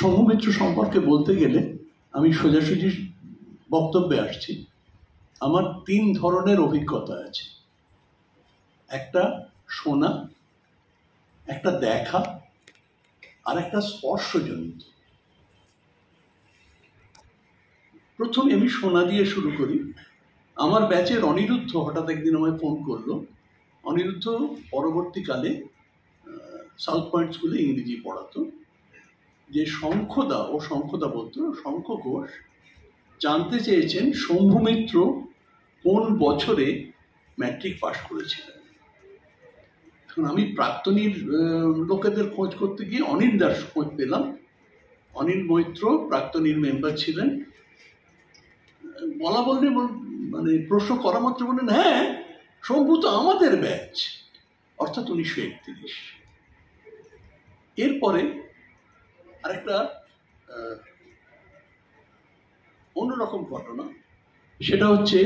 শম্ভু মিত্র সম্পর্কে বলতে গেলে আমি সোজাসুজি বক্তব্যে আসছি। আমার 3 ধরনের অভিজ্ঞতা আছে। একটা শোনা, একটা দেখা, আর একটা স্পর্শজনিত। প্রথমে আমি শোনা দিয়ে শুরু করি। আমার ব্যাচের অনিরুদ্ধ হঠাৎ একদিন আমায় ফোন করলো। অনিরুদ্ধ পরবর্তীকালে সাউথ পয়েন্ট স্কুলে ইংরেজি পড়াতো। যে শঙ্খদা বলতো, শঙ্খ ঘোষ জানতে চেয়েছেন শম্ভু মিত্র কোন বছরে ম্যাট্রিক পাশ করেছিলেন। এখন আমি প্রাক্তনীর লোকেদের খোঁজ করতে গিয়ে অনিল দাস খোঁজ পেলাম। অনিল মৈত্র প্রাক্তনীর মেম্বার ছিলেন। বলা বললে মানে প্রশ্ন করা মাত্র বললেন, হ্যাঁ শম্ভু তো আমাদের ব্যাচ, অর্থাৎ 1931। এরপরে আরেকটা অন্যরকম ঘটনা, সেটা হচ্ছে